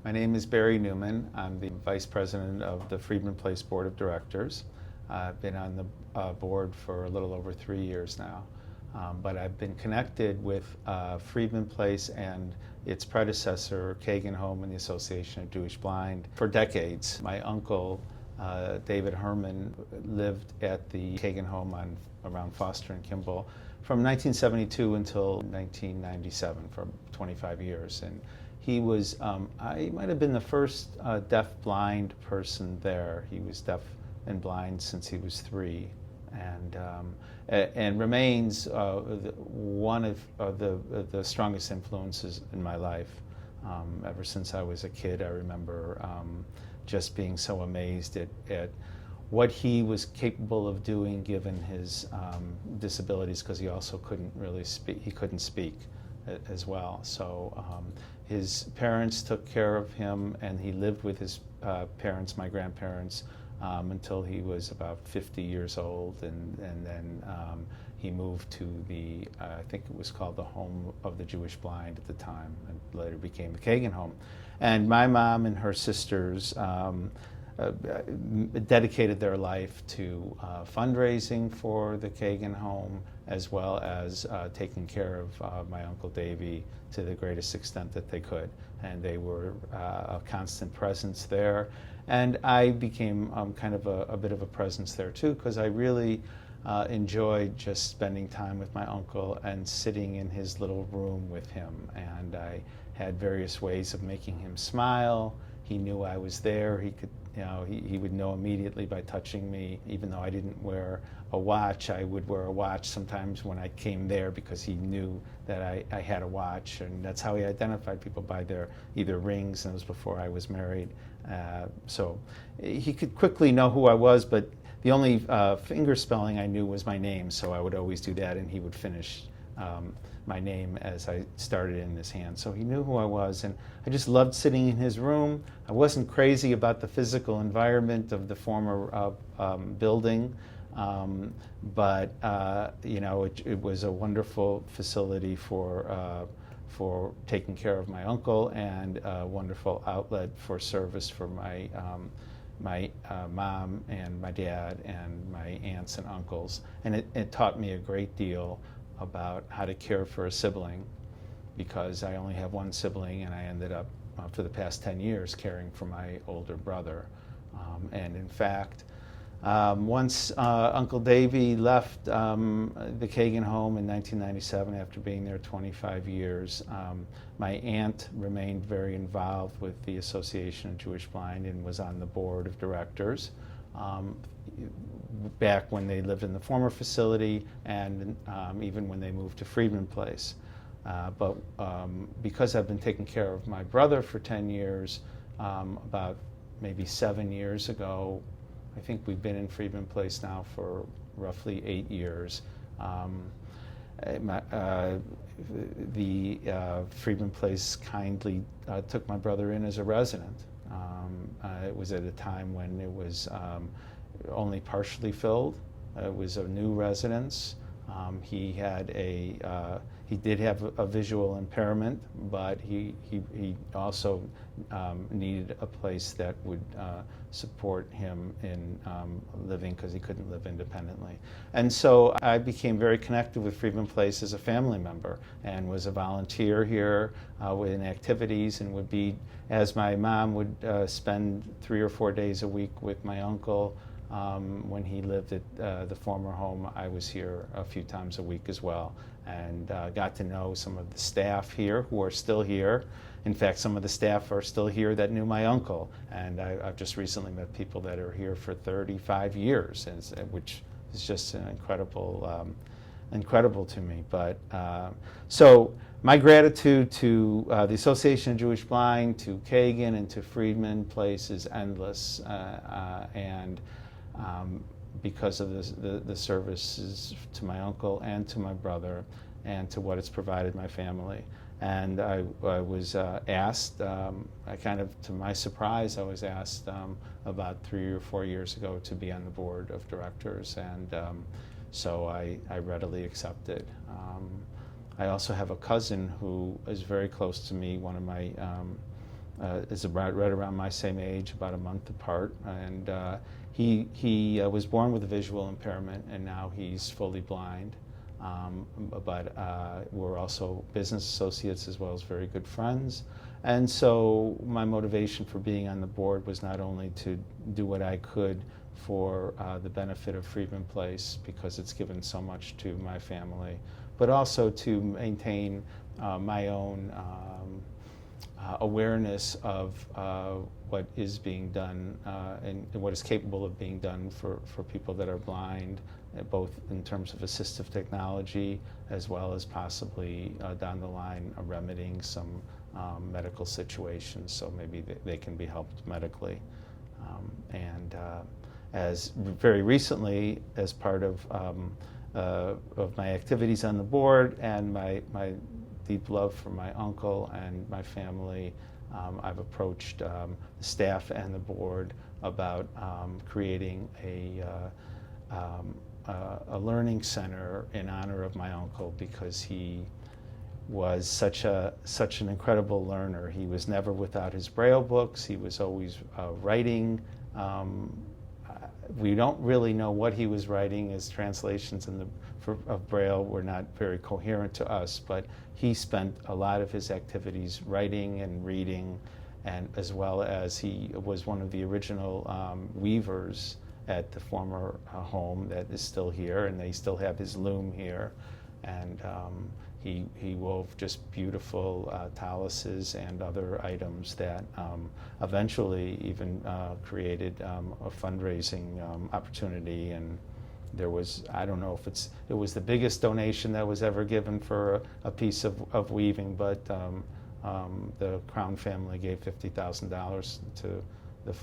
My name is Barry Newman. I'm the Vice President of the Friedman Place Board of Directors. I've been on the board for a little over 3 years now. But I've been connected with Friedman Place and its predecessor, Kagan Home and the Association of Jewish Blind, for decades. My uncle, David Herman, lived at the Kagan Home around Foster and Kimball from 1972 until 1997, for 25 years. And he was, I might have been the first deaf-blind person there. He was deaf and blind since he was 3. And remains one of the strongest influences in my life. Ever since I was a kid, I remember just being so amazed at what he was capable of doing given his disabilities, because he also couldn't really speak. He couldn't speak as well. So his parents took care of him, and he lived with his parents, my grandparents, until he was about 50 years old, and then he moved to the, I think it was called the Home of the Jewish Blind at the time, and later became the Kagan Home. And my mom and her sisters dedicated their life to fundraising for the Kagan Home, as well as taking care of my Uncle Davy to the greatest extent that they could. And they were a constant presence there. And I became kind of a bit of a presence there too, because I really enjoyed just spending time with my uncle and sitting in his little room with him. And I had various ways of making him smile. He knew I was there. He could, he would know immediately by touching me. Even though I didn't wear a watch, I would wear a watch sometimes when I came there, because he knew that I had a watch, and that's how he identified people, by their either rings, and it was before I was married. So he could quickly know who I was, but the only finger spelling I knew was my name, so I would always do that, and he would finish my name as I started in his hand. So he knew who I was, and I just loved sitting in his room. I wasn't crazy about the physical environment of the former building, but it was a wonderful facility for taking care of my uncle, and a wonderful outlet for service for my mom and my dad and my aunts and uncles. And it taught me a great deal about how to care for a sibling, because I only have one sibling, and I ended up for the past 10 years caring for my older brother. And in fact, once Uncle Davy left the Kagan Home in 1997, after being there 25 years, my aunt remained very involved with the Association of Jewish Blind and was on the board of directors back when they lived in the former facility, and even when they moved to Friedman Place. But because I've been taking care of my brother for 10 years, about maybe 7 years ago, I think we've been in Friedman Place now for roughly 8 years. The Friedman Place kindly took my brother in as a resident. It was at a time when it was only partially filled. It was a new residence. He did have a visual impairment, but he also needed a place that would support him in living, because he couldn't live independently. And so I became very connected with Friedman Place as a family member, and was a volunteer here in activities, and would be, as my mom would spend 3 or 4 days a week with my uncle. When he lived at the former home, I was here a few times a week as well, and got to know some of the staff here who are still here. In fact, some of the staff are still here that knew my uncle, and I've just recently met people that are here for 35 years, which is just incredible to me. But so my gratitude to the Association of Jewish Blind, to Kagan, and to Friedman Place is endless, and because of the services to my uncle and to my brother, and to what it's provided my family. And I was asked, to my surprise, I was asked about 3 or 4 years ago to be on the board of directors, and so I readily accepted. I also have a cousin who is very close to me, one of my is right around my same age, about a month apart, and he was born with a visual impairment, and now he's fully blind. But we're also business associates as well as very good friends. And so my motivation for being on the board was not only to do what I could for the benefit of Friedman Place, because it's given so much to my family, but also to maintain my own awareness of what is being done and what is capable of being done for people that are blind, both in terms of assistive technology as well as possibly down the line remedying some medical situations, so maybe they can be helped medically. As very recently, as part of my activities on the board and my deep love for my uncle and my family, I've approached the staff and the board about creating a learning center in honor of my uncle, because he was such an incredible learner. He was never without his Braille books. He was always writing. We don't really know what he was writing. His translations of Braille were not very coherent to us, but he spent a lot of his activities writing and reading, and as well as he was one of the original weavers at the former home that is still here, and they still have his loom here. And he wove just beautiful taluses and other items that eventually even created a fundraising opportunity. And there was, I don't know if it was the biggest donation that was ever given for a piece of weaving, but the Crown family gave $50,000 to the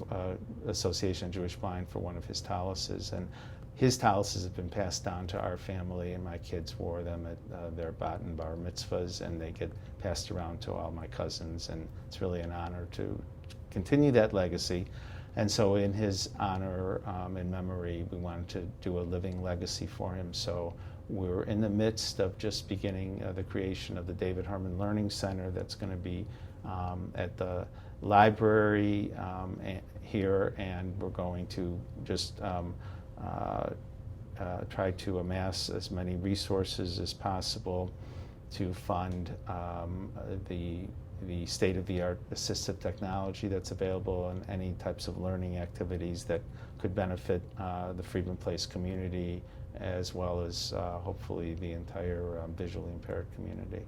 Association of Jewish Blind for one of his taluses. And his taluses have been passed down to our family, and my kids wore them at their bat and bar mitzvahs, and they get passed around to all my cousins, and it's really an honor to continue that legacy. And so in his honor, in memory, we wanted to do a living legacy for him. So we're in the midst of just beginning the creation of the David Herman Learning Center that's going to be at the library here, and we're going to just try to amass as many resources as possible to fund the state-of-the-art assistive technology that's available and any types of learning activities that could benefit the Friedman Place community, as well as hopefully the entire visually impaired community.